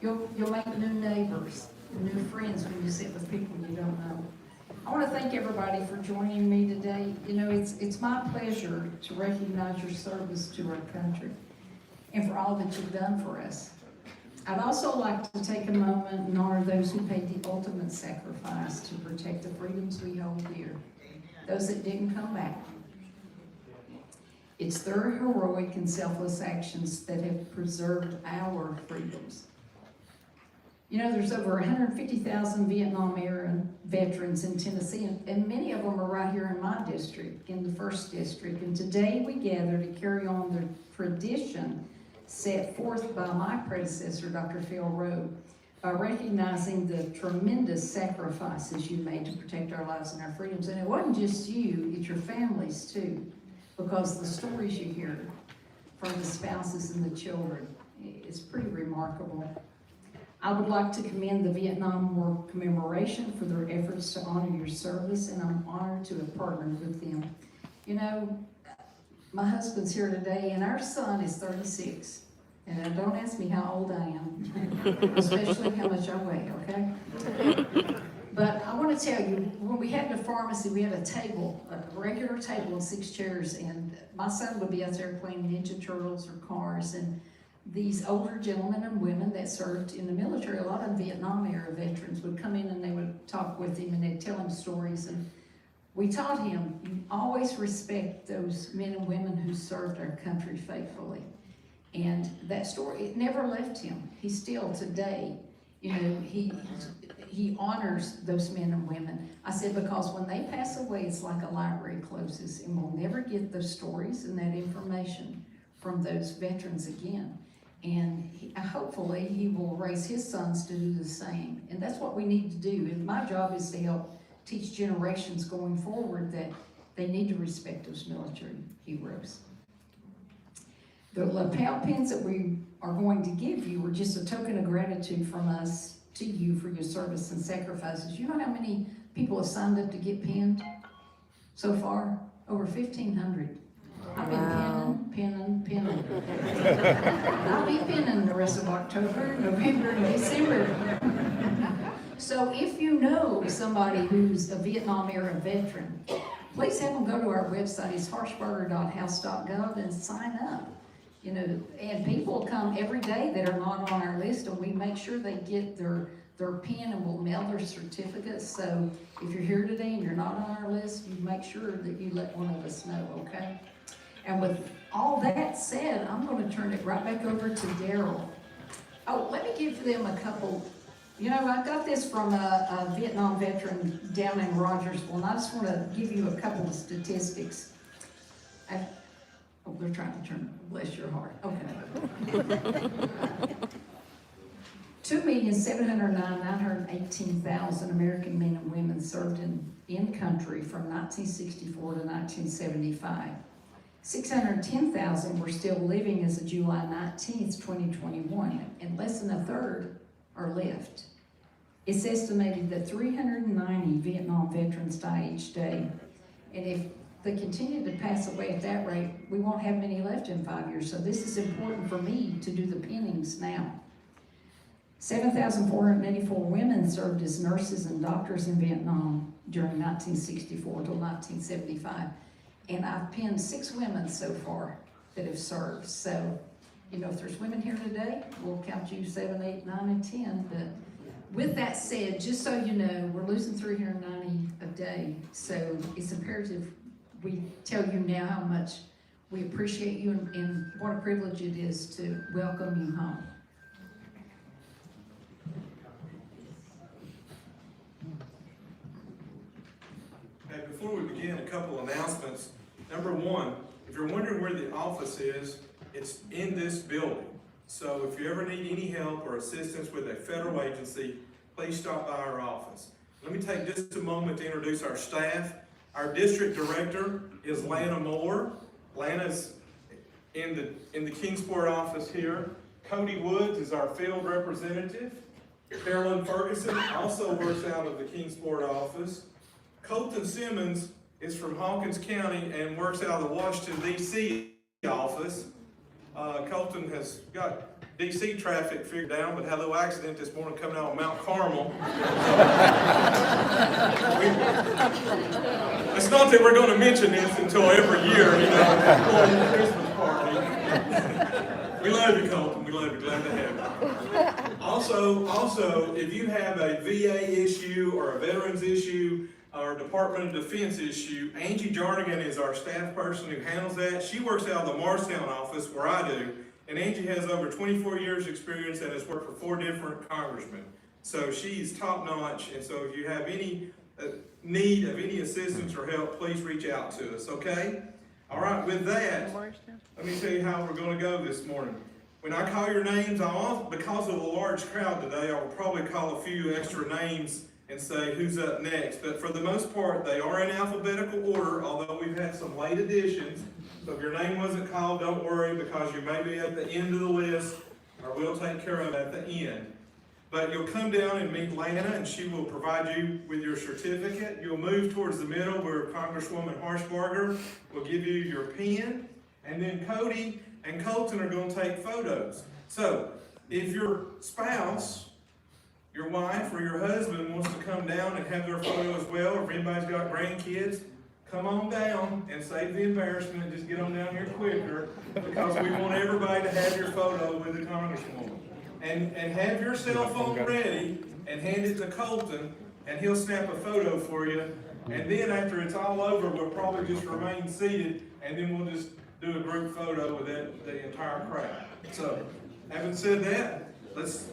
You'll make new neighbors, new friends when you sit with people you don't know. I want to thank everybody for joining me today. You know, it's my pleasure to recognize your service to our country and for all that you've done for us. I'd also like to take a moment and honor those who paid the ultimate sacrifice to protect the freedoms we hold dear, those that didn't come back. It's their heroic and selfless actions that have preserved our freedoms. You know, there's over 150,000 Vietnam-era veterans in Tennessee, and many of them are right here in my district, in the 1st District. And today we gather to carry on the tradition set forth by my predecessor, Dr. Phil Rowe, by recognizing the tremendous sacrifices you made to protect our lives and our freedoms. And it wasn't just you, it's your families too, because the stories you hear from the spouses and the children is pretty remarkable. I would like to commend the Vietnam War Commemoration for their efforts to honor your service, and I'm honored to have partnered with them. You know, my husband's here today, and our son is 36. And don't ask me how old I am, especially how much I weigh, okay? But I want to tell you, when we had the pharmacy, we had a table, a regular table and 6 chairs, and my son would be out there playing Ninja Turtles or Cars, and these older gentlemen and women that served in the military, a lot of Vietnam-era veterans would come in and they would talk with him and they'd tell him stories. And we taught him, you always respect those men and women who served our country faithfully. And that story, it never left him. He still today, you know, he honors those men and women. I said, because when they pass away, it's like a library closes, and we'll never get those stories and that information from those veterans again. And hopefully he will raise his sons to do the same. And that's what we need to do. And my job is to help teach generations going forward that they need to respect those military heroes. The lapel pins that we are going to give you are just a token of gratitude from us to you for your service and sacrifices. You know how many people have signed up to get pinned so far? Over 1,500. I've been pinning. I'll be pinning the rest of October, November, and December. So if you know somebody who's a Vietnam-era veteran, please have them go to our website. It's harshberger.house.gov and sign up. You know, and people come every day that are not on our list, and we make sure they get their pin, and we'll mail their certificates. So if you're here today and you're not on our list, you make sure that you let one of us know, okay? And with all that said, I'm going to turn it right back over to Daryl. Oh, let me give them a couple. You know, I got this from a Vietnam veteran down in Rogersville, and I just want to give you a couple of statistics. Oh, they're trying to turn, bless your heart. Okay. 2,709,918,000 American men and women served in country from 1964 to 1975. 610,000 were still living as of July 19th, 2021, and less than a third are left. It's estimated that 390 Vietnam veterans die each day, and if they continue to pass away at that rate, we won't have many left in 5 years. So this is important for me to do the pinnings now. 7,484 women served as nurses and doctors in Vietnam during 1964 to 1975. And I've pinned 6 women so far that have served. So, you know, if there's women here today, we'll count you 7, 8, 9, and 10. But with that said, just so you know, we're losing 390 a day. So it's imperative we tell you now how much we appreciate you and what a privilege it is to welcome you home. Okay, before we begin, a couple announcements. Number one, if you're wondering where the office is, it's in this building. So if you ever need any help or assistance with a federal agency, please stop by our office. Let me take just a moment to introduce our staff. Our district director is Lana Moore. Lana's in the Kingsport office here. Cody Woods is our field representative. Carolyn Ferguson also works out of the Kingsport office. Colton Simmons is from Hawkins County and works out of the Washington, D.C. office. Colton has got DC traffic figured out, but had a little accident this morning coming out of Mount Carmel. It's not that we're going to mention this until every year, you know, for the Christmas party. We love you, Colton. We love you. Glad to have you. Also, if you have a VA issue or a veterans issue or a Department of Defense issue, Angie Jarnigan is our staff person who handles that. She works out of the Morristown office where I do. And Angie has over 24 years experience and has worked for 4 different congressmen. So she's top notch. And so if you have any need of any assistance or help, please reach out to us, okay? All right, with that, let me tell you how we're going to go this morning. When I call your names, because of the large crowd today, I will probably call a few extra names and say who's up next. But for the most part, they are in alphabetical order, although we've had some late additions. So if your name wasn't called, don't worry, because you may be at the end of the list, or we'll take care of it at the end. But you'll come down and meet Lana, and she will provide you with your certificate. You'll move towards the middle where Congresswoman Harshbarger will give you your pen, and then Cody and Colton are going to take photos. So if your spouse, your wife, or your husband wants to come down and have their photo as well, or if anybody's got grandkids, come on down and save the embarrassment and just get on down here quicker, because we want everybody to have your photo with the Congresswoman. And have your cell phone ready and hand it to Colton, and he'll snap a photo for you. And then after it's all over, we'll probably just remain seated, and then we'll just do a group photo with the entire crowd. So, having said that, let's...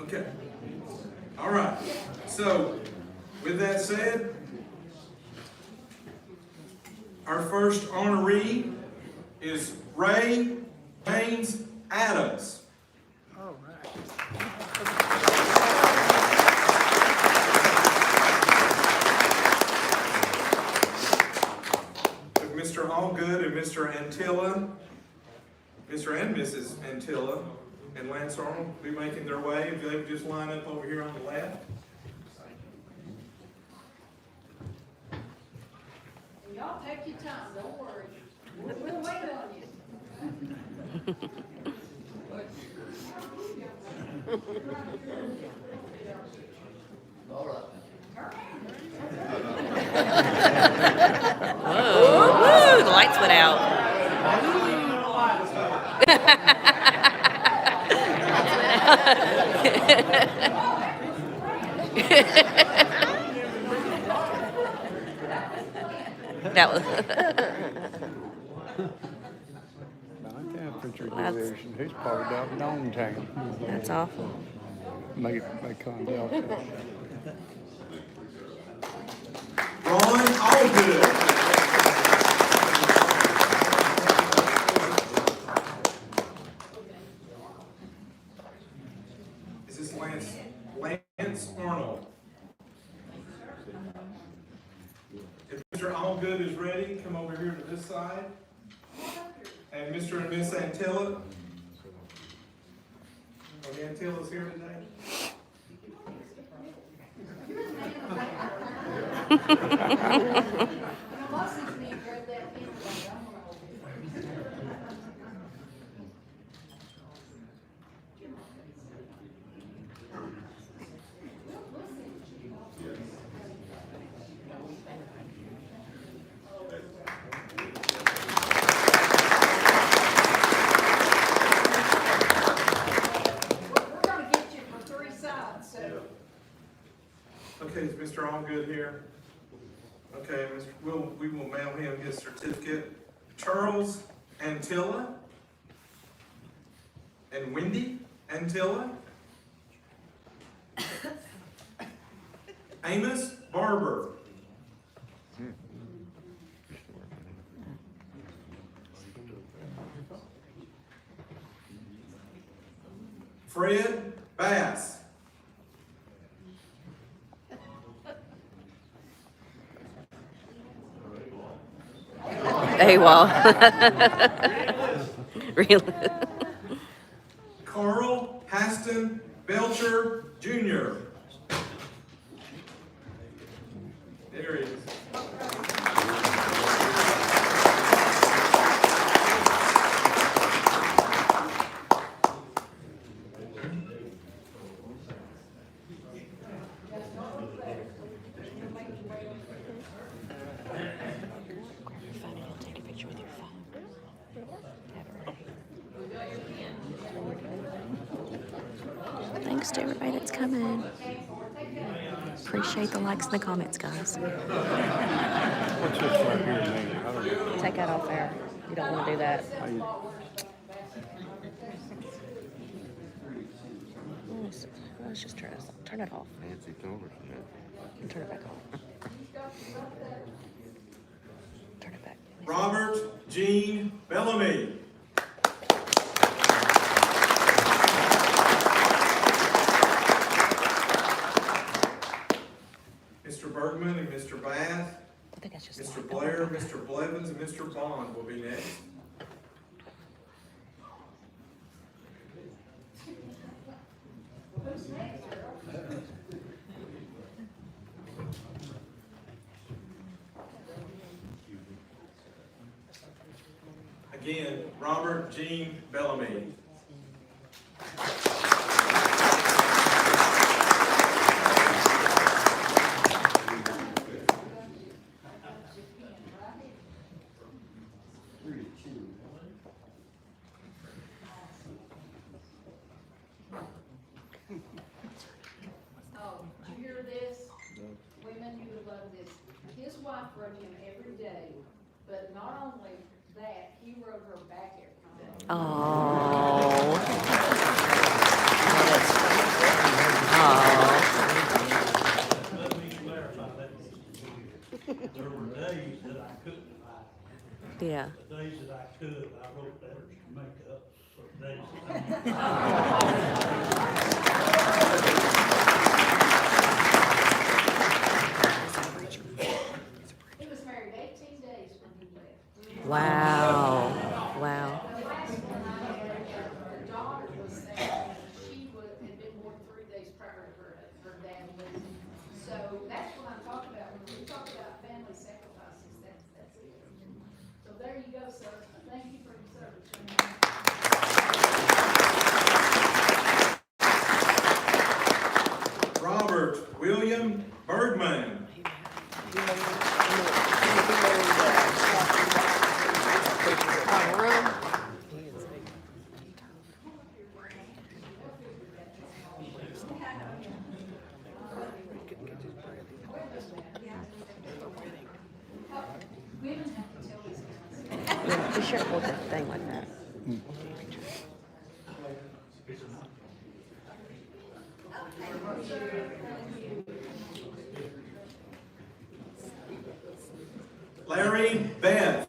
Okay. All right. So, with that said, our first honoree is Ray Baines Adams. All right. Mr. Allgood and Mr. Antilla, Mr. and Mrs. Antilla, and Lance Arnold will be making their way. If they would just line up over here on the left. Y'all take your time, don't worry. We'll wait on you. Whoa, the lights went out. That was Division. He's part of Downtown. that's awful. May come down. Ron Allgood. Is this Lance Arnold? If Mr. Allgood is ready, come over here to this side. And Mr. and Miss Antilla. Are the Antillas here today? Okay, is Mr. Allgood here? Okay, we will mail him his certificate. Charles Antilla and Wendy Antilla. Amos Barber. Fred Bass. AWOL. Really? Carl Haston Belcher Jr. There he is. Thanks to everybody that's coming. Appreciate the likes and the comments, guys. What's this right here mean? I don't know. Take that off there. You don't want to do that. Let's just turn it off. Nancy told us that. And turn it back on. Turn it back. Robert Jean Bellamy. Mr. Bergman and Mr. Bath, I think that's just Mr. Blair, Mr. Blevins, and Mr. Bond will be next. Again, Robert Jean Bellamy. Oh, did you hear this? Women, you would love this. His wife wrote him every day, but not only that, he wrote her back every time. Oh. Let me clarify that. There were days that I couldn't write. Yeah. The days that I could, I wrote letters to make up for days that I He was married 18 days when he left. Wow. Wow. The last one I had, her daughter was saying she had been born 3 days prior to her dad leaving. So that's what I'm talking about. When we talk about family sacrifices, that's it. So there you go, sir. Thank you for your service. Robert William Bergman. Women have to tell these guys. Yeah, be sure to hold that thing like that. Larry Beth.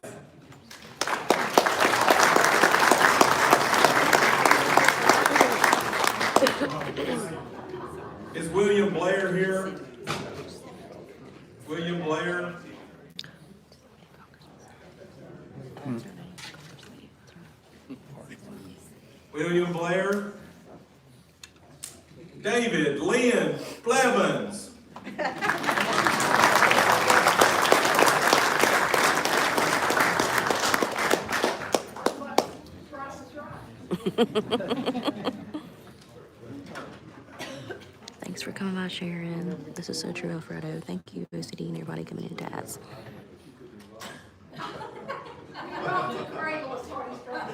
Is William Blair here? William Blair? William Blair? David Lynn Blevins. Price is right. Thanks for coming by, Sharon. This is so true, Alfredo. Thank you, OCD, and everybody coming in, dads. Cradle is hard as right.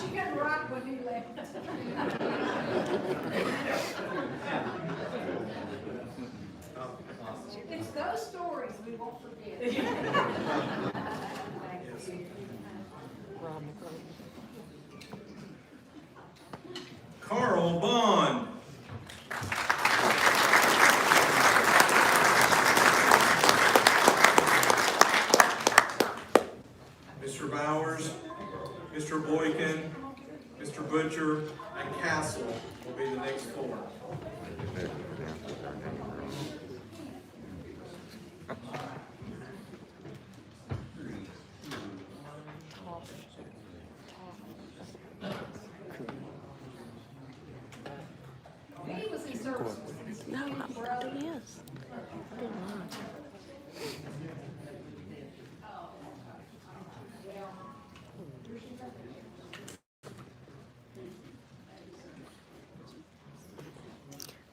She got right when he left. It's those stories we won't forget. Carl Bond. Mr. Bowers, Mr. Boykin, Mr. Butcher, and Castle will be the next four. He was in service. No, I'm doing this. I'm doing mine.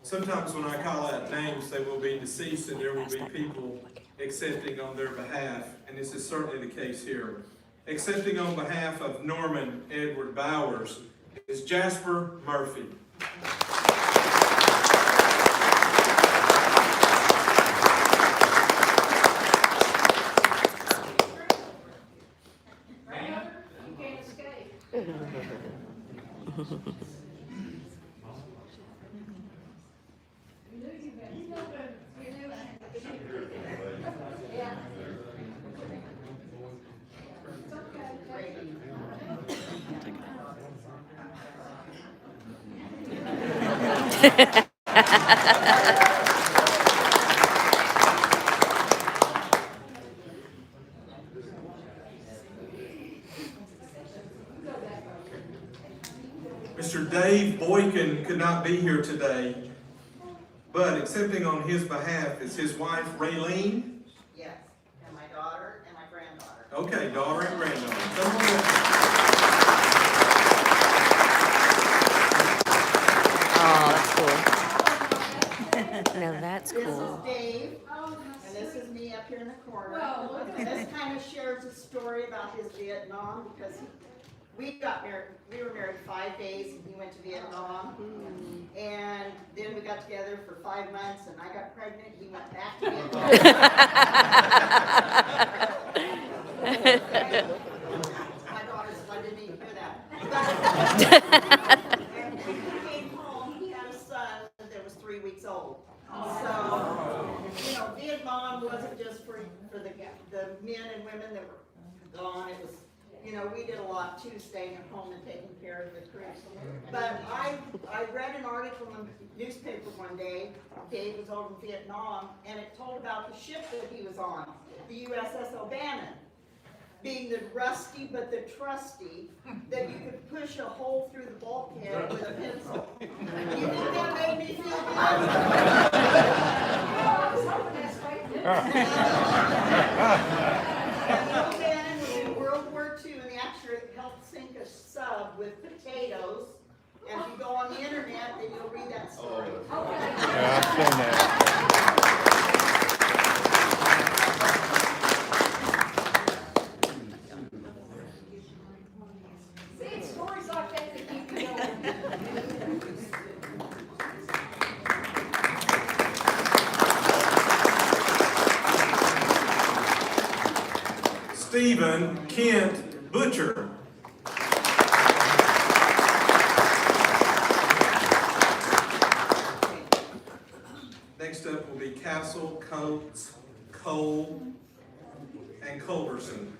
Sometimes when I call out names, they will be deceased and there will be people accepting on their behalf, and this is certainly the case here. Accepting on behalf of Norman Edward Bowers is Jasper Murphy. Mr. Dave Boykin could not be here today, but accepting on his behalf is his wife, Raylene. Yes, and my daughter and my granddaughter. Okay, daughter and granddaughter. Come on up. Oh, that's cool. No, that's This cool. is Dave, and this is me up here in the corner. And this kind of shares a story about his Vietnam, because we were married 5 days, and he went to Vietnam. And then we got together for 5 months, and I got pregnant, he went back to Vietnam. My daughter said, I didn't even hear that. And when he came home, he had a son that was 3 weeks old. So, you know, Vietnam wasn't just for the men and women that were gone. It was, you know, we did a lot too, staying at home and taking care of the crews. But I read an article in the newspaper one day. Dave was over in Vietnam, and it told about the ship that he was on, the USS O'Bannon, being the rusty but the trusty, that you could push a hole through the bulkhead with a pencil. You think that made me feel good? And the O'Bannon was in World War II, and they actually helped sink a sub with potatoes. And if you go on the internet, then you'll read that story. Yeah, I've seen that. See, it's stories like that that keep you going. Stephen Kent Butcher. Next up will be Castle, Coates, Cole, and Culberson.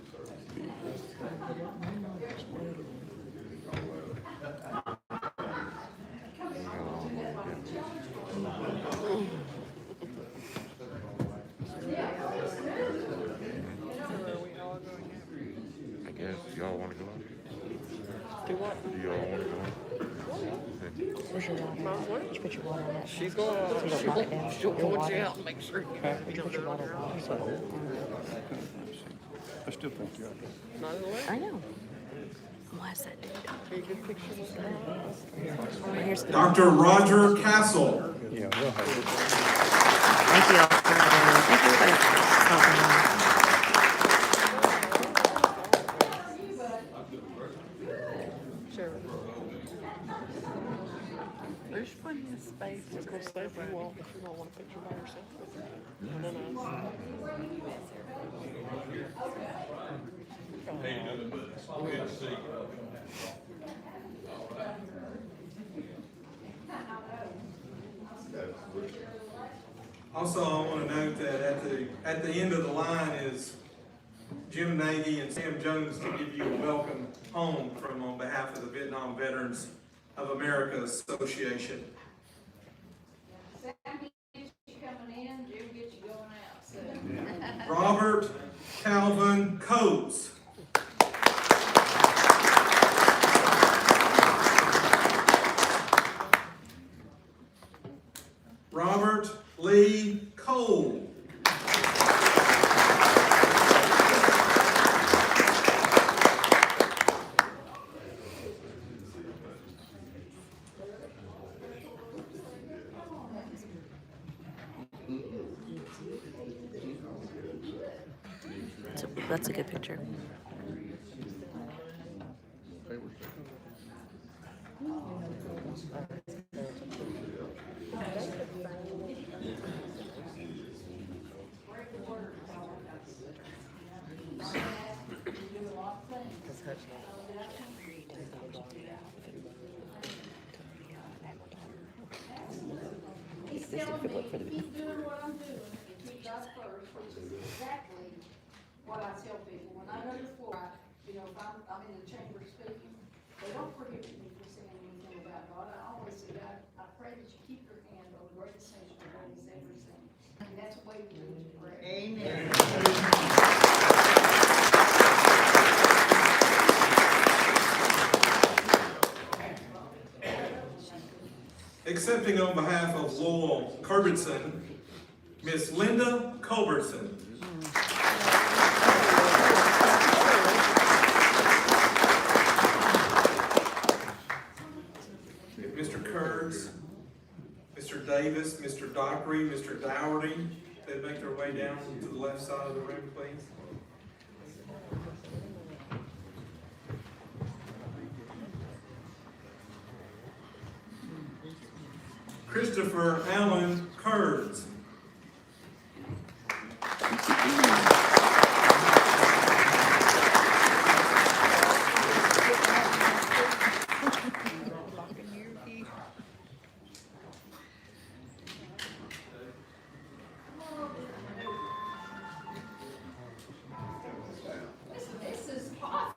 I guess y'all want to go? Do what? Do y'all want to go? Where's your water? Did you put your water on that? She's going to, she'll point you out and make sure you Did you put your water on? I still think you are. not in the way. I know. Why is that dude? Take good pictures. Here's the Dr. Roger Castle. Yeah, we'll have it. Thank you all for thank you everybody for stopping by. Sure. There's plenty of space. It's going to stay if you want. If you don't want a picture by yourself. Also, I want to note that at the end of the line is Jim Nagy and Sam Jones to give you a welcome home from on behalf of the Vietnam Veterans of America Association. Sam gets you coming in, Jim gets you going out, so. Robert Calvin Coates. Robert Lee Cole. That's a good picture. just tell me, keep doing what I'm doing, and keep God first, which is exactly what I tell people. When I go to the floor, you know, if I'm in the chamber speaking, they don't prohibit me from saying anything about God. I always say, God, I pray that you keep your hand on the greatest nation of all he's ever seen. And that's the way we do it in prayer. Amen. Accepting on behalf of Lowell Curbison, Miss Linda Culbertson. Mr. Kurtz, Mr. Davis, Mr. Dockery, Mr. Dougherty, they make their way down to the left side of the room, please. Christopher Allen Kurtz. This is awesome.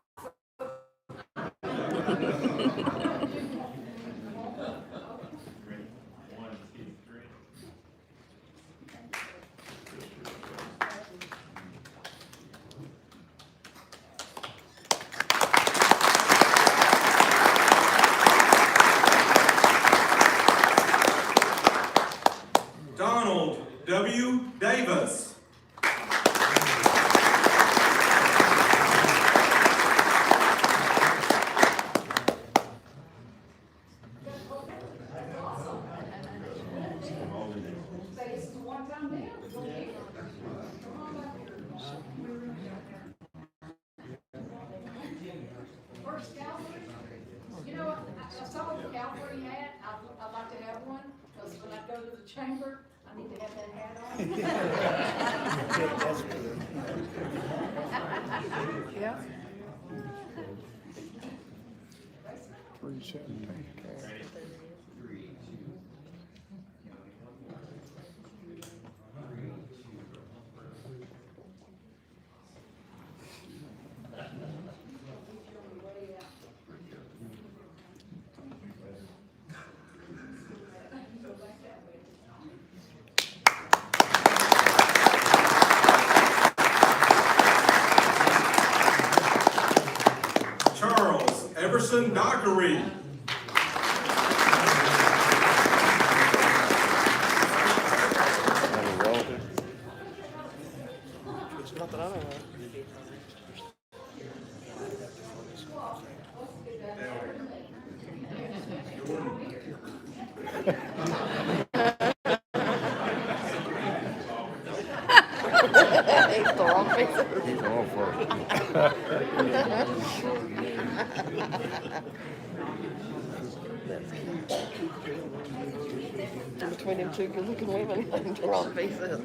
Donald W. Davis. Say this is one time down, go here. Come on up here. First Calvary, you know, I saw the Calvary hat, I'd like to have one, because when I go to the chamber, I need to have that hat on. Yeah. 317. Charles Everson Dockery. It's not that I don't know. He's the wrong face. He's on first. Between them two good-looking women, the wrong faces.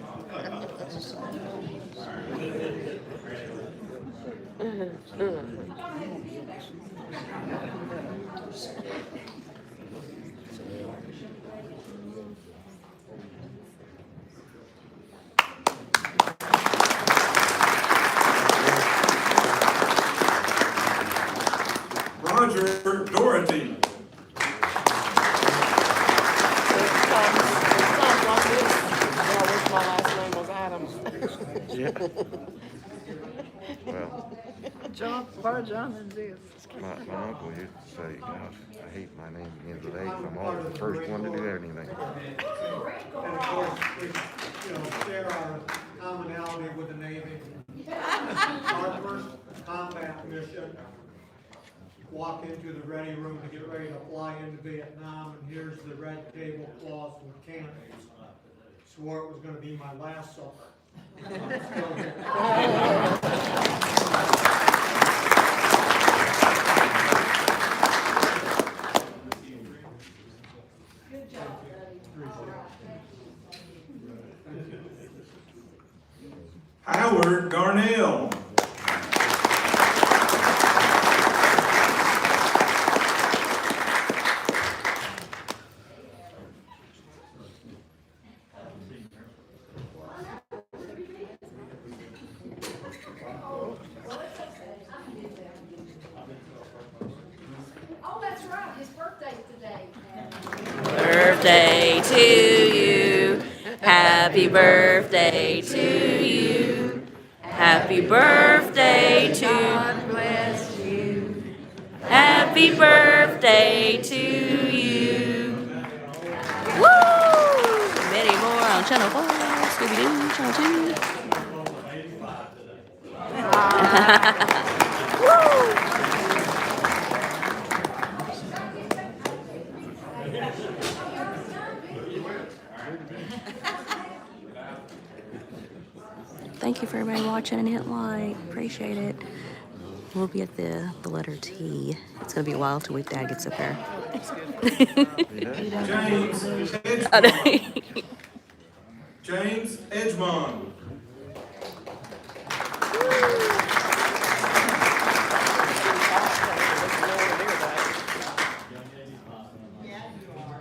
Roger Doherty. My last name was Adams. Yeah. Well, John, why John is this? my uncle used to say, gosh, I hate my name begins with H. I'm always the first one to do anything. And of course, we, share our commonality with the Navy. Our first combat mission, walk into the ready room to get ready to fly into Vietnam, and here's the red tablecloth with cannons. Swore it was gonna be my last supper. I'm still here. Good job, buddy. All right. Howard Garnell. birthday to you. Happy birthday to you. Happy birthday to God bless you. Happy birthday to you. Woo! Many more on Channel 4, Scooby-Doo, Channel 2. Woo! Thank you for everybody watching and hit like. Appreciate it. We'll be at the letter T. It's gonna be a while till Dad gets up there. James I know. Edgemont. James Edgemont.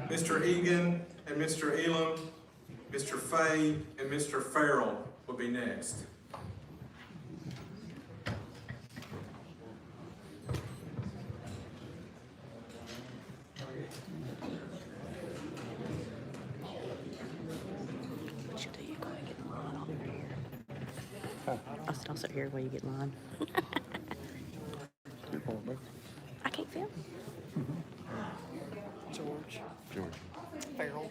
Mr. Egan and Mr. Elam, Mr. Fay and Mr. Farrell will be next. I'll sit here while you get in line. I can't film. George. George. Farrell.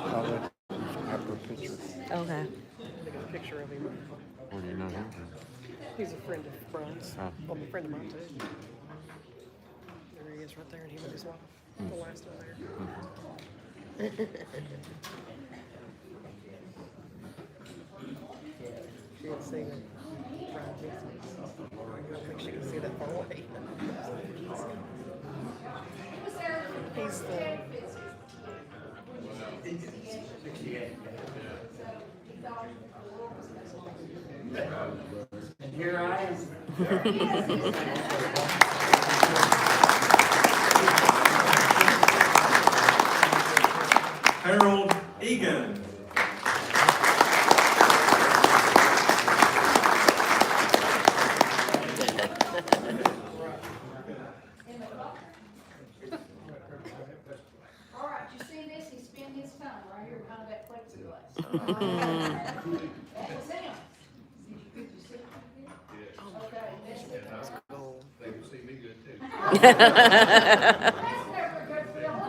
I'll let have a picture. Okay. They got a picture of him. Where do you know him? He's a friend of Brian's. Oh. Well, a friend of mine too. There he is right there, and he with his wife. The last one there. She can see him. I don't think she can see that far away. He's the... And here I am. Harold Egan. All right, you see this? He spent his time right here behind that plexiglass. That was him. Did you see? Okay, that's it. They can see me good too. That's never a good feeling.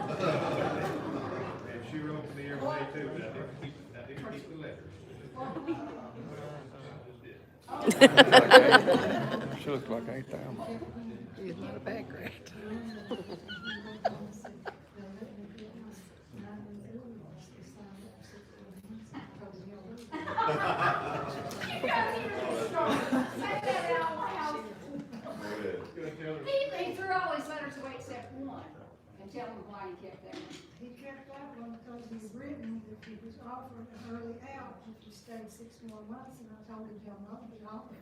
And she wrote me every day too, but I didn't keep the letters. She looks like 8,000. He's not a bad rat. He threw all his letters away except one, and tell him why he kept that one. He kept that one because he had written that he was offered an early out if he stayed 6 more months, and I told him, "Tell Mom to offer."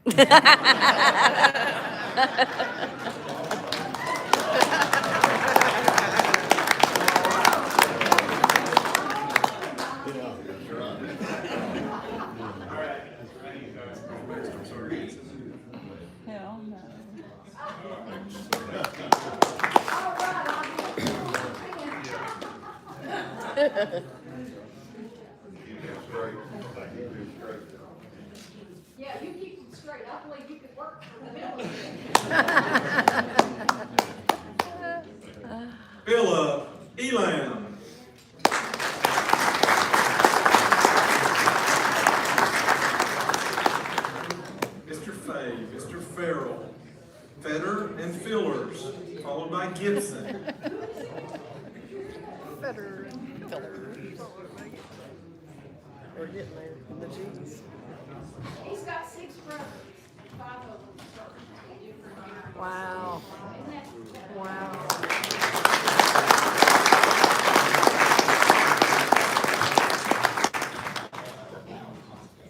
Hell no. Yeah, you keep them straight. I believe you could work for the military. Philip Elam. Mr. Fay, Mr. Farrell, Fetter and Fillers, followed by Gibson. Better fillers. We're getting there. The G's. He's got 6 brothers, 5 of them are different. Wow. Wow.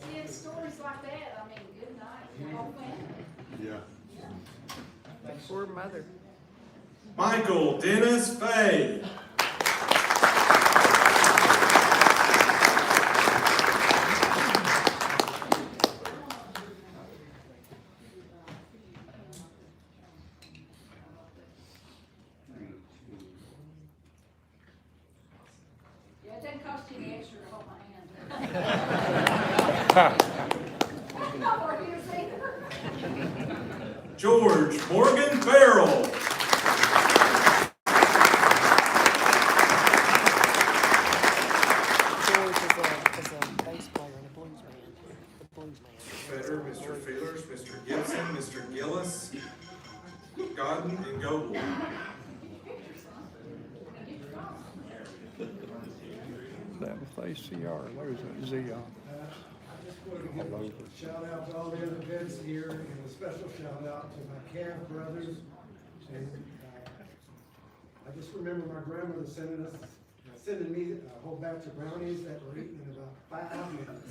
See, it's stories like that, I mean, good night, the whole family. Yeah. Poor mother. Michael Dennis Fay. George Morgan Farrell. George is a bass player and a blues man. The blues man. Fetter, Mr. Feelers, Mr. Gibson, Mr. Gillis, Godden, and Goble. That with ACR, there's a Z on. Shout out to all the other vets here, and a special shout out to my Cav brothers. And I just remember my grandmother sending me a whole batch of brownies that were eaten in about 5 minutes.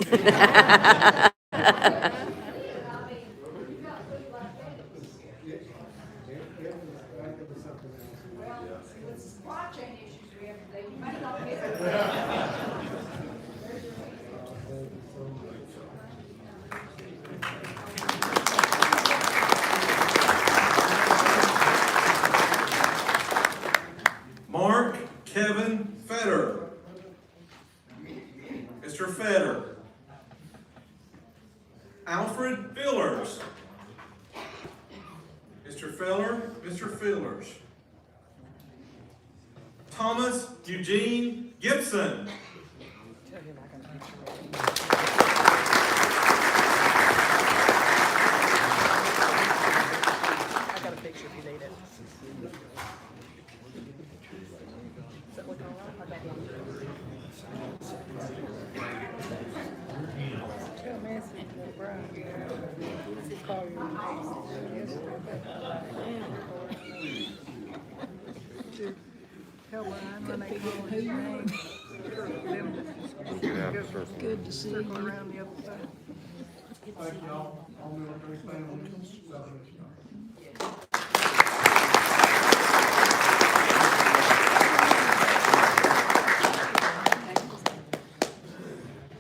It was something else. Well, with supply chain issues we have today, you might not get it. Mark Kevin Fetter. Mr. Fetter. Alfred Fillers. Mr. Feller, Mr. Fillers. Thomas Eugene Gibson. Tell him I got a picture of him. I got a picture if you need it. Does that look all right? I got one. Tell Nancy, Brian, call you. Tell Brian when they call his name. Good to see you. Around the other side. Thank y'all, all military families, Southern.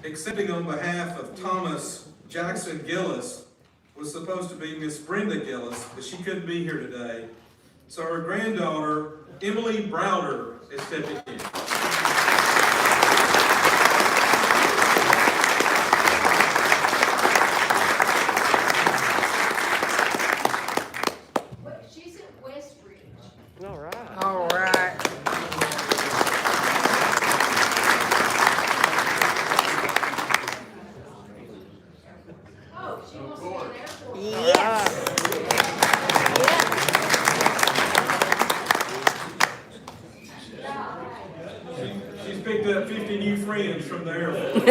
Accepting on behalf of Thomas Jackson Gillis was supposed to be Miss Brenda Gillis, but she couldn't be here today. So her granddaughter, Emily Browder, is stepping in. She's at Westridge. All right. All right. Oh, she wants to be an airport. Yes. She's picked up 50 new friends from the Air Force.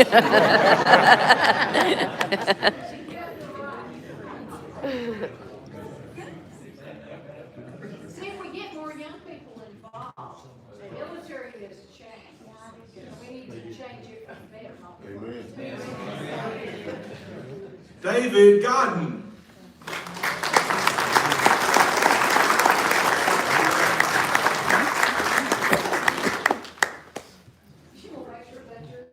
See, if we get more young people involved, the military has changed. We need to change it for the better. David Godden. She will make sure that you're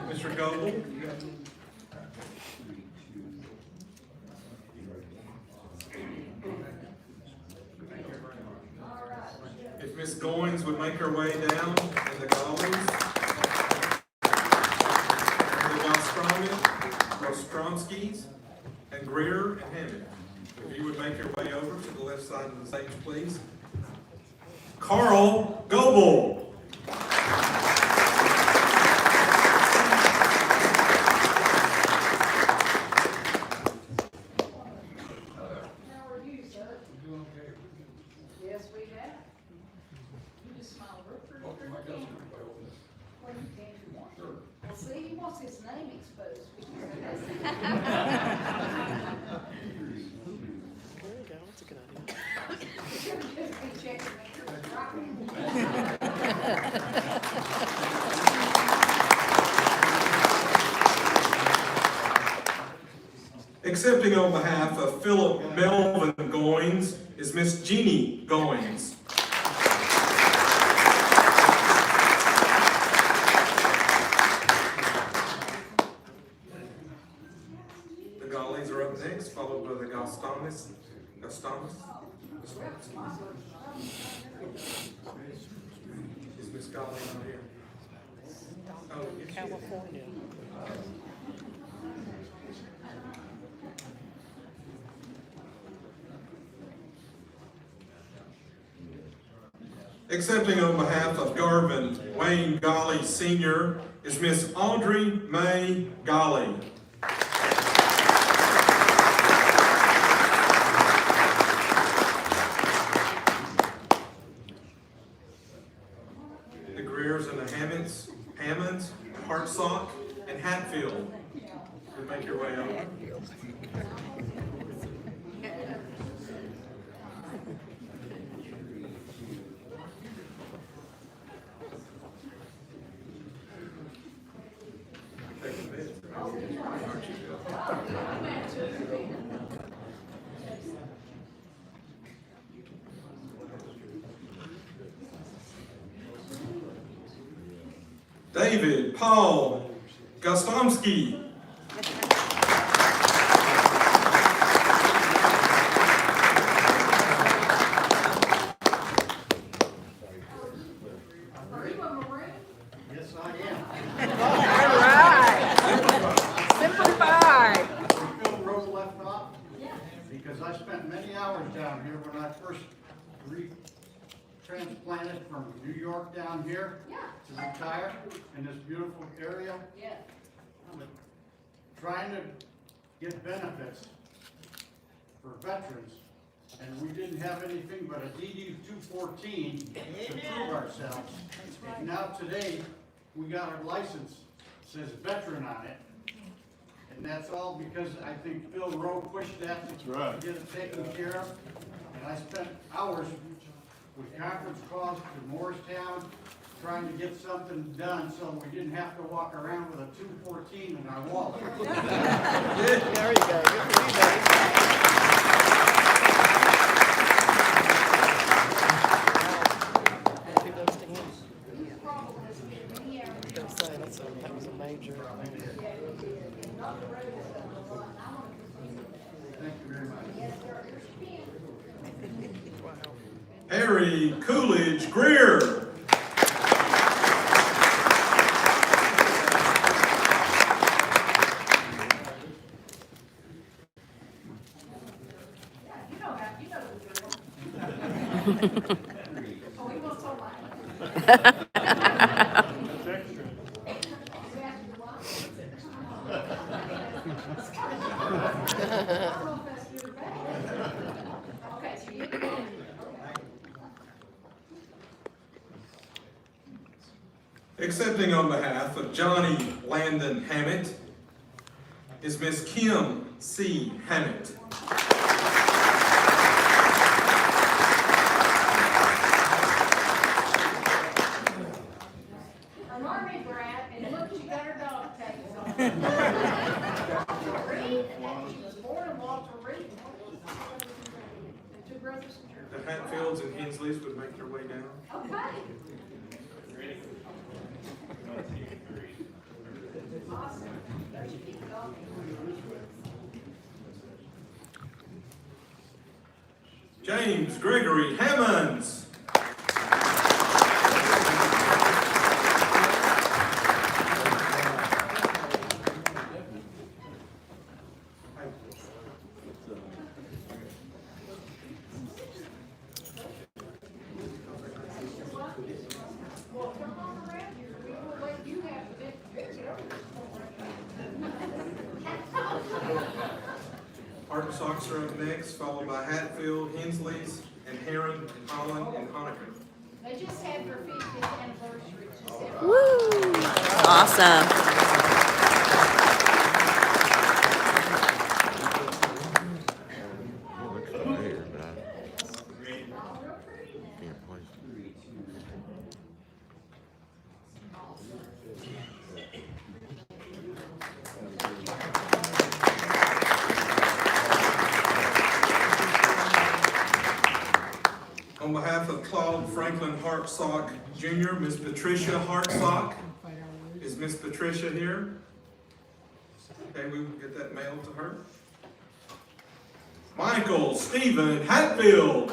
Mr. Goble. If Miss Goins would make her way down, and the Goblins, and the Ostromskis, and Greer and Hammond. If you would make your way over to the left side of the stage, please. Carl Goble. How are you, sir? Yes, we have. You just smile real pretty through the camera. Well, you can if you want. Well, see, he wants his name exposed. There you go. That's a good idea. Just be checking, make sure it's right. Accepting on behalf of Philip Melvin Goins is Miss Jeannie Goins. The Gollies are up next, followed by the Gastonis. Is Miss Golly not here? Oh, yes, she is. California. Accepting on behalf of Garvin Wayne Golly Sr. is Miss Audrey Mae Golly. The Greers and the Hammonds, Hartsock, and Hatfield. You make your way over. David Paul Gostomski. Yes, I am. All right. Simplified. Phil Rowe left off? Because I spent many hours down here when I first transplanted from New York down here to retire in this beautiful area. Yeah. Trying to get benefits for veterans, and we didn't have anything but a DD 214 to prove ourselves. And now today, we got our license, says veteran on it. And that's all because I think Phil Rowe pushed that to get it taken care of. And I spent hours with conference calls to Morristown, trying to get something done so we didn't have to walk around with a 214 in our wallet. There you go. Good for you, buddy. Happy those to him. I was gonna say, that was a major. Thank you very much. Wow. Harry Coolidge Greer. Oh, he was so loud. Okay, so you. Accepting on behalf of Johnny Landon Hammett is Miss Kim C. Hammett. An army brat, and look, she got her dog tags on. Reed, and then she was born in Walter Reed. And two brothers and The Hatfields and Hensleys would make their way down. Okay. Awesome. There you keep it going. James Gregory Hammonds. Well, come on around here, we will let you have the big picture. Art Sox are up next, followed by Hatfield, Hensleys, and Heron, and Holland, and Honaker. They just had their 50th anniversary. Just had- Woo! Awesome. It looks familiar, but I can't place it. On behalf of Claude Franklin Hartsock Jr., Miss Patricia Hartsock. Is Miss Patricia here? Okay, we will get that mailed to her. Michael Stephen Hatfield.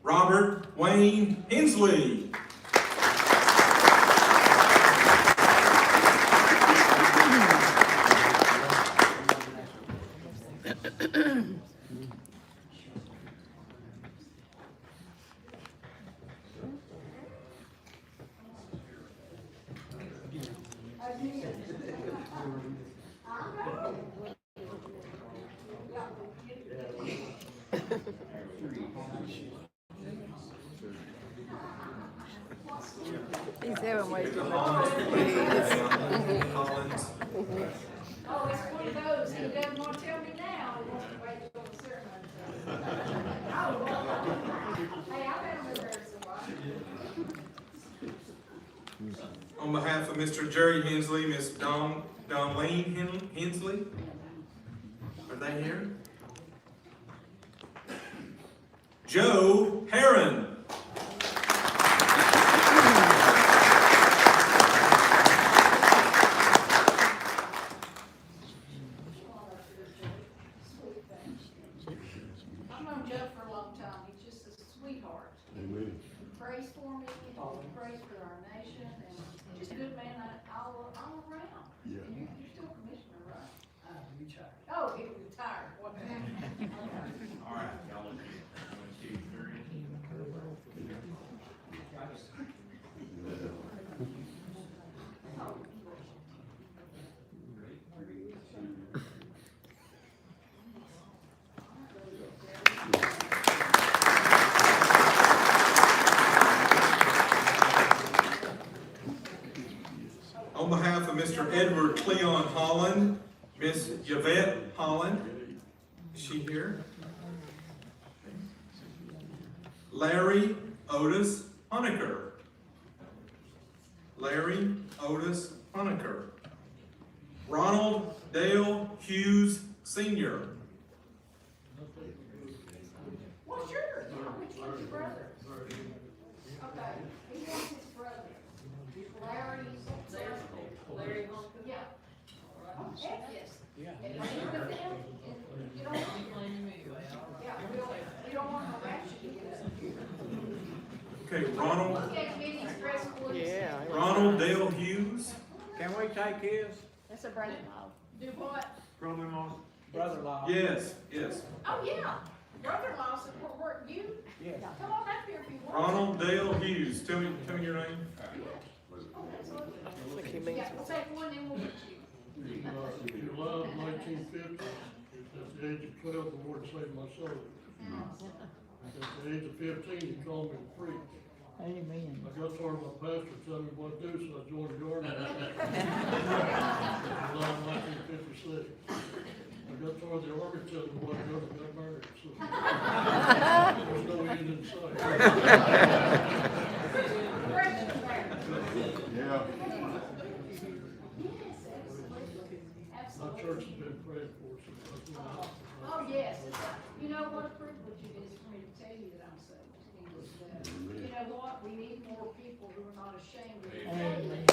Robert Wayne Hensley. He's having way too much. Collins. Oh, it's one of those, he doesn't want to tell me now, he wants to wait till the ceremony. Oh, well, hey, I've been over there so long. On behalf of Mr. Jerry Hensley, Miss Donlene Hensley. Are they here? Joe Heron. I've known Joe for a long time, he's just a sweetheart. He prays for me, he prays for our nation, and just a good man all around. Yeah. You're still commissioner, right? Retired. Oh, he retired, what the heck? All right, y'all look at 1, 2, 3. On behalf of Mr. Edward Cleon Holland, Miss Yvette Holland, is she here? Larry Otis Honecker. Larry Otis Honecker. Ronald Dale Hughes Sr. What's yours? Which one's your brother? Okay, he wants his brother. Larry Holcomb? Yeah. Oh, heck yes. Yeah. And you with him, and you don't want, yeah, we don't want no action. Okay, Ronald. Look at me, he's dressed for this. Yeah. Ronald Dale Hughes. Can we take his That's a brother-in-law. Do what? brother-in-law? Brother-in-law. Yes, yes. Oh, yeah. Brother-in-law support work, you? Yeah. Come on up here if you want. Ronald Dale Hughes. Tell me your name. I think he means Yeah, we'll take one, then we'll get you. July of 1950, at the age of 12, the Lord saved my soul. At the age of 15, he called me to preach. Amen. I got tired of my pastor telling me what to do, so I joined the army. July of 1956. I got tired of the army telling me what to do, and got married, so. There's no end in sight. Yeah. My church has been praying for us. Oh, yes. You know what a privilege it is for me to tell you that I'm saved. You know what? We need more people who are not ashamed of their faith.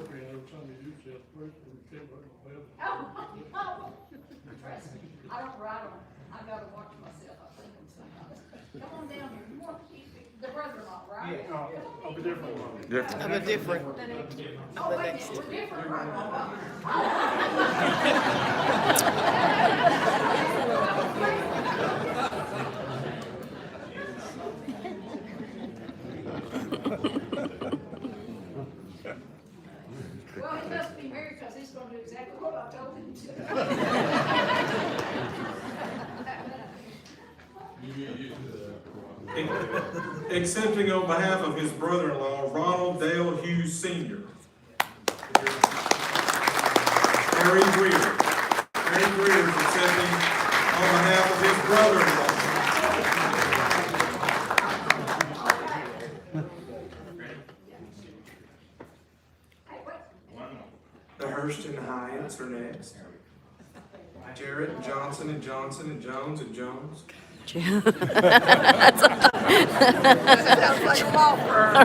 Every time you use that prayer, we can't write my bed. Trust me, I don't write them. I gotta watch myself. I think them sometimes. Come on down here. You want to keep the brother-in-law, right? Yeah, of a different one. Different. of a different. Oh, wait, we're different. Well, he must be married because he's gonna do exactly what I told him to. Accepting on behalf of his brother-in-law, Ronald Dale Hughes Sr. Harry Greer. Harry Greer is accepting on behalf of his brother-in-law. The Hurston Hyatts are next. Jarrett, Johnson and Johnson and Jones and Jones. Sounds like a law firm.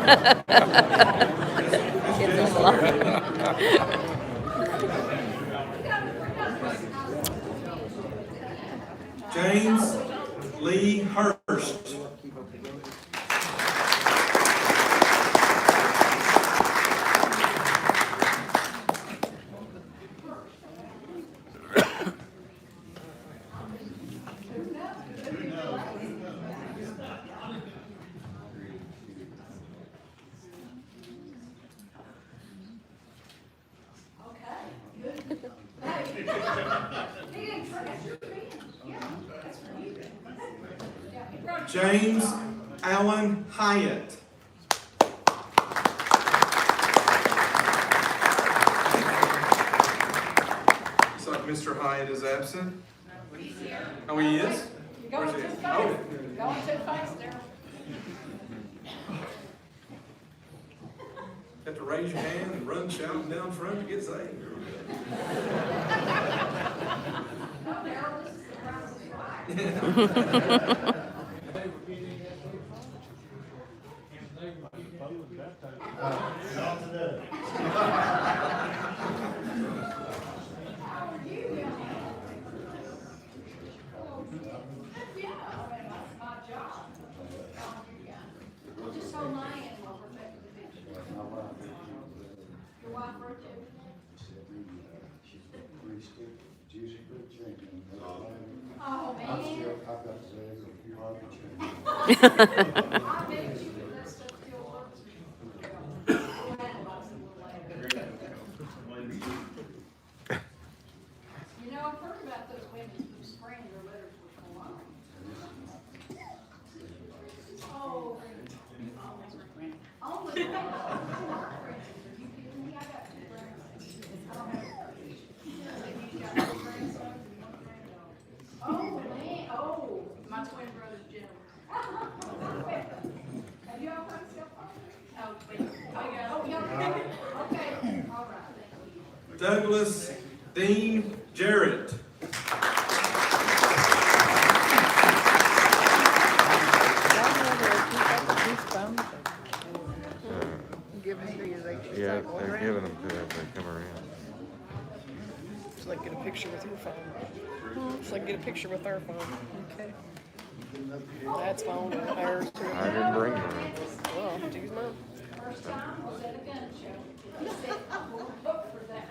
James Lee Hurst. James Allen Hyatt. Looks like Mr. Hyatt is absent. Oh, he is? Going Where's too he? fast. Oh. Going too fast there. Have to raise your hand and run shouting down front to get saved. No, Daryl, this is the Price is Right. How are you? Yeah, I mean, that's my job. Just hold my hand while we're taking the picture. Your wife wrote everything? Oh, man. I bet you that stuff still works. We'll analyze it a little later. You know, I've heard about those women who spraying their letters with cologne. Oh. Only. Are you kidding me? I got two grandsons. I don't have a purse. You got two grandsons and one granddaughter. Oh, man, oh, my twin brother's generous. Have you all heard of self-harm? Oh, wait, oh, y'all, okay, all right, thank you. Douglas Dean Jarrett. Yeah, they're giving them to us, they come around. So I can get a picture with your phone. So I can get a picture with our phone. Okay. That's phone or ours too. I didn't bring mine. Well, I'll have to use mine. First time was at a gun show. He said, I'm going to book for that.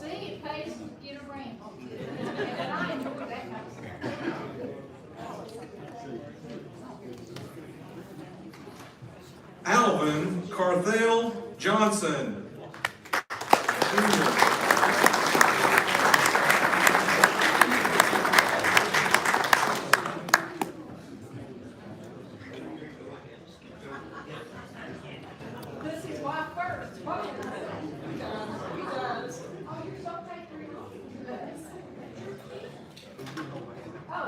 See, it pays to get around. And I enjoy that kind of stuff. Alvin Carthel Johnson. This is why first. What? Oh, you're so patriotic. Oh.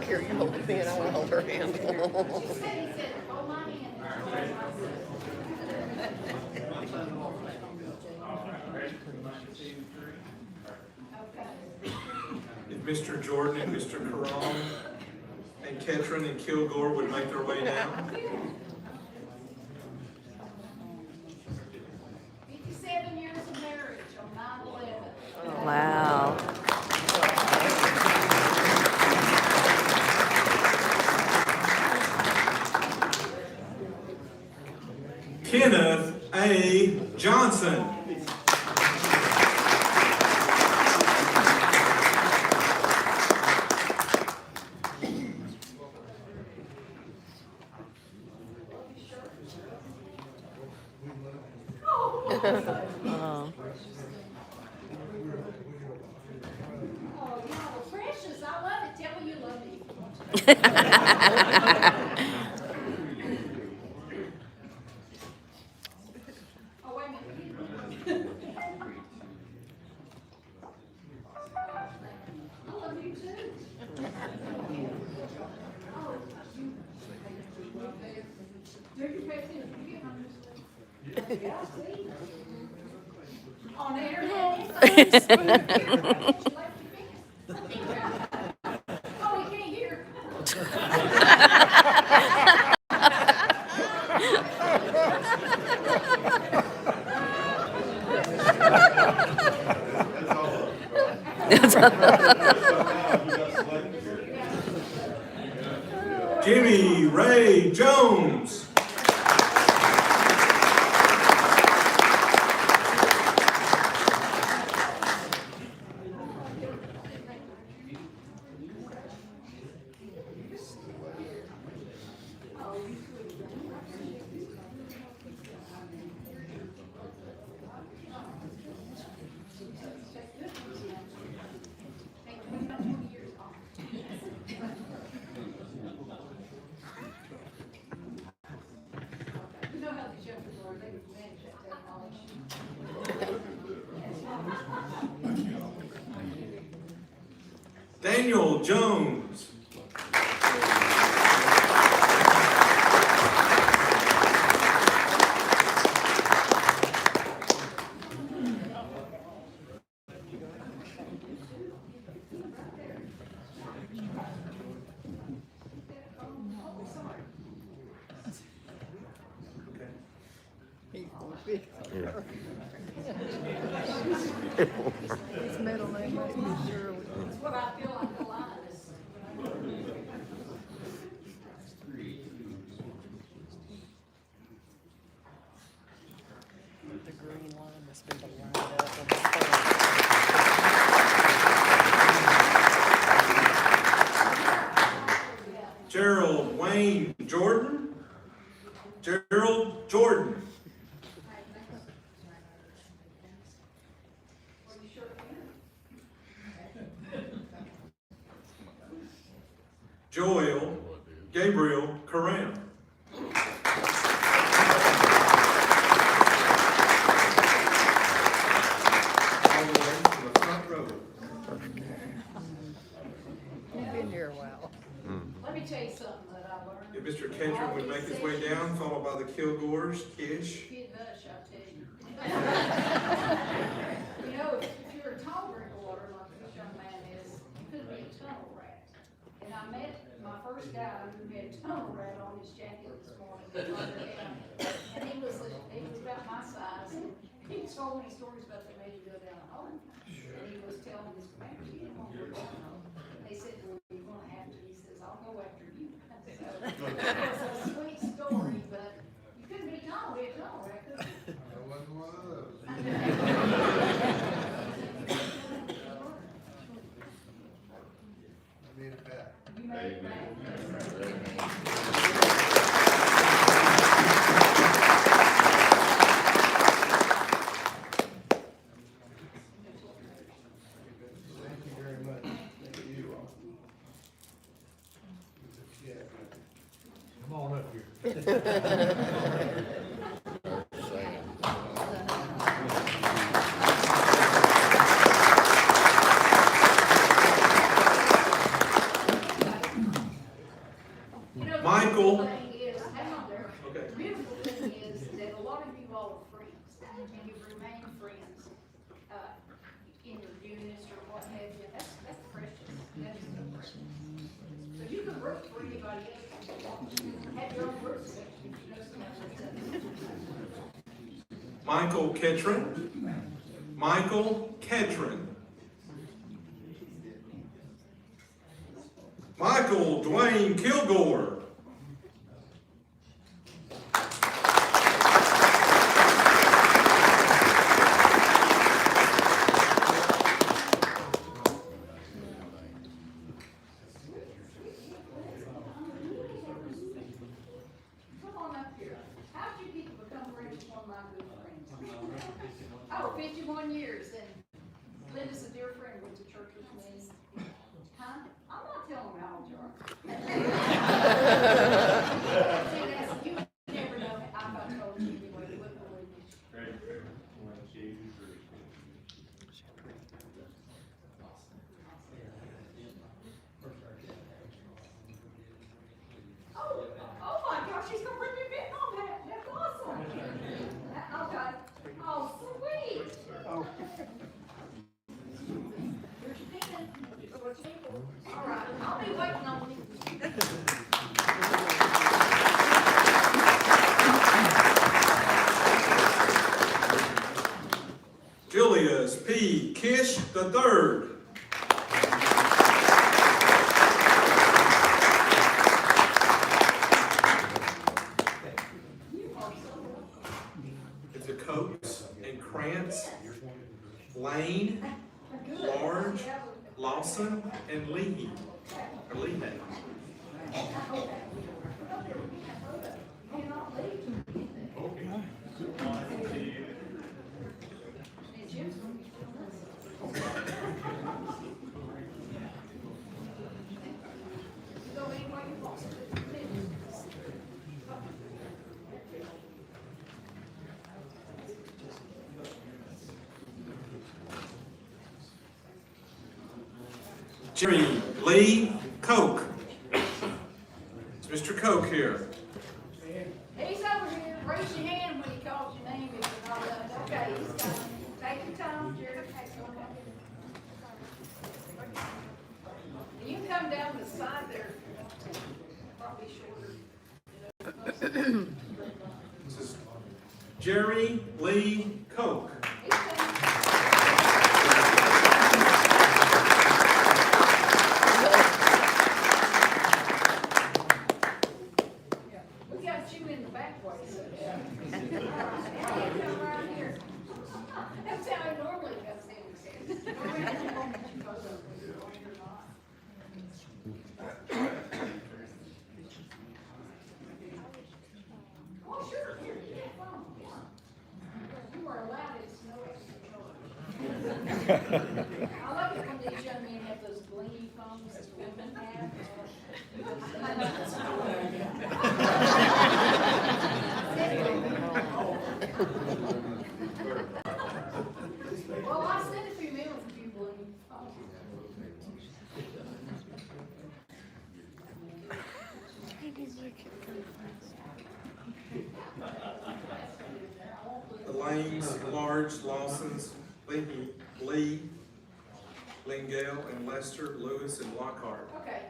Here, you hold me and I will hold her hand. He said, hold my hand. If Mr. Jordan and Mr. Karam and Ketron and Kilgore would make their way down. 57 years of marriage on 9/11. Wow. Kenneth A. Johnson. Oh. Oh, y'all are precious. I love it. Tell me you love me. Oh, wait a minute. I love you too. Oh, do your best in you get home this week. Yeah, see? On air. Oh, he can't hear. Jimmy Ray Jones. You know how these young people are, they can manage that technology. Daniel Jones. Yeah. His middle name must be Shirley. That's what I feel like the line is. The green line must be the line up on the phone. Gerald Wayne Jordan. Gerald Jordan. Joel Gabriel Karam. All the way to the front row. You've been here a while. Let me tell you something that I learned. If Mr. Kendrick would make his way down, followed by the Kilgores, Kish. Kid hush, I tell you. You know, if you're a tall drink of water like this young man is, you could be a tunnel rat. And I met my first guy who had tunnel rat on his jacket this morning. And he was about my size. And he told me stories about they made you go down a hole. And he was telling his commander, you didn't want to go down a hole. They said, well, you're gonna have to. He says, I'll go after you. So, it was a sweet story, but you couldn't be tall, be a tunnel rat, could you? That wasn't one of those. I made it back. You made it back. Thank you very much. Thank you. Yeah. Come on up here. You know, Michael. The beautiful thing is, hang on there. Okay. The beautiful thing is that a lot of you all are friends, and you remain friends, in your units or what have you. That's precious. That's so precious. So you can root for anybody else if you want to. Have your own root section if you know somebody that's Michael Ketron. Michael Ketron. Michael Dwayne Kilgore. Come on up here. How did you people become friends with one of my good friends? Oh, 51 years, and Linda's a dear friend, went to church with me. Huh? I'm not telling them how old you are. See, that's, you never know, if I told you anyway, you wouldn't believe me. Oh my gosh, she's gonna bring me a Vietnam hat, that's awesome. Okay, oh, sweet. Here's your pen. All right, I'll be waiting on you. Lee Kish the Third. It's a Coates and Krantz, Lane, Large, Lawson, and Leahy. Or Leahy. Jerry Lee Koch. Is Mr. Koch here? He's over here, raise your hand when he calls your name, if you're not up. Okay, he's coming. Take your time, Jerry. You can come down the side there, probably shorter. This is Jerry Lee Koch. He's coming. We got you in the back way, so. Now you come right here. That's how he normally comes in. Oh, sure, here, you get one, yeah. You are allowed it, it's no extra charge. I like it when these young men have those blingy phones that women have. Well, I sent a few mail for people and The Lanes, Large, Lawsons, Leahy, Lee, Lingale, and Lester, Lewis, and Lockhart. okay.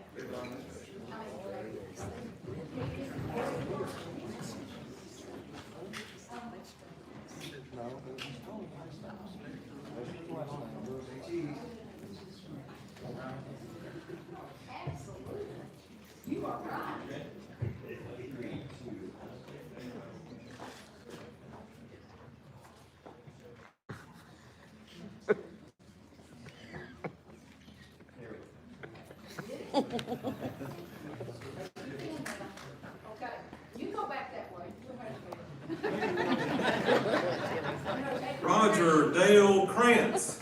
Absolutely. You are right. Okay, you go back that way. Roger Dale Krantz.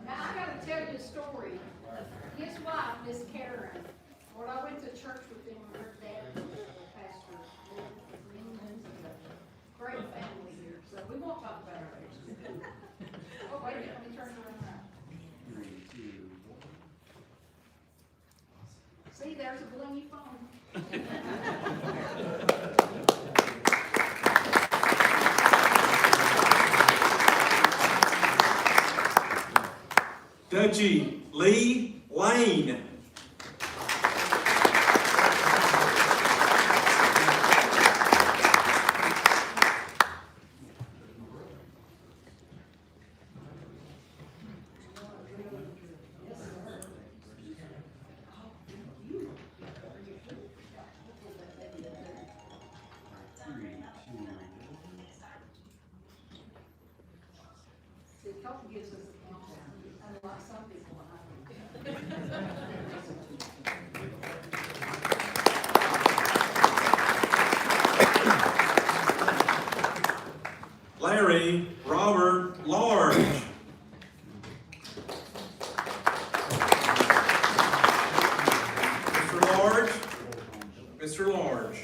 Now, I gotta tell you a story. His wife, Miss Karen, when I went to church with him, her dad was a pastor. Great family here, so we won't talk about our age. Oh, wait a minute, let me turn it around. See, there's a blingy phone. Dudgy Lee Lane. See, Coach gives us a countdown, unlike some people. Larry Robert Large. Mr. Large. Mr. Large.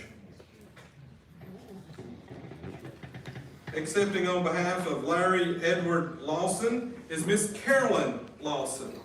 Accepting on behalf of Larry Edward Lawson is Miss Carolyn Lawson.